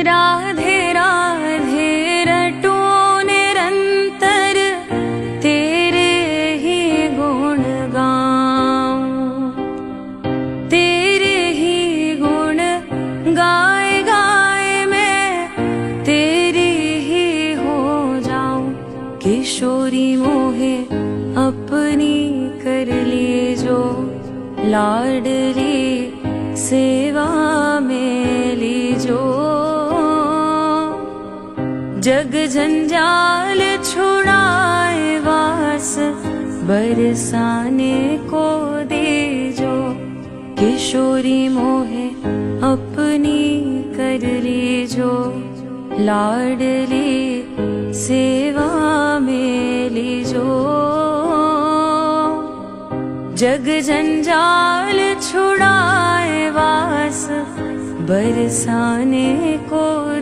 राधे राधे रटो निरंतर तेरे ही गुण गाऊं, तेरे ही गुण गाए गाए मैं तेरी ही हो जाऊं। किशोरी मोहे अपनी कर लिए जो, लाडली सेवा में लीजो। जग जंजाल छुड़ाए वास बरसाने को दीजो। किशोरी मोहे अपनी कर लीजो, लाडली सेवा में लीजो। जग जंजाल छुड़ाए वास बरसाने को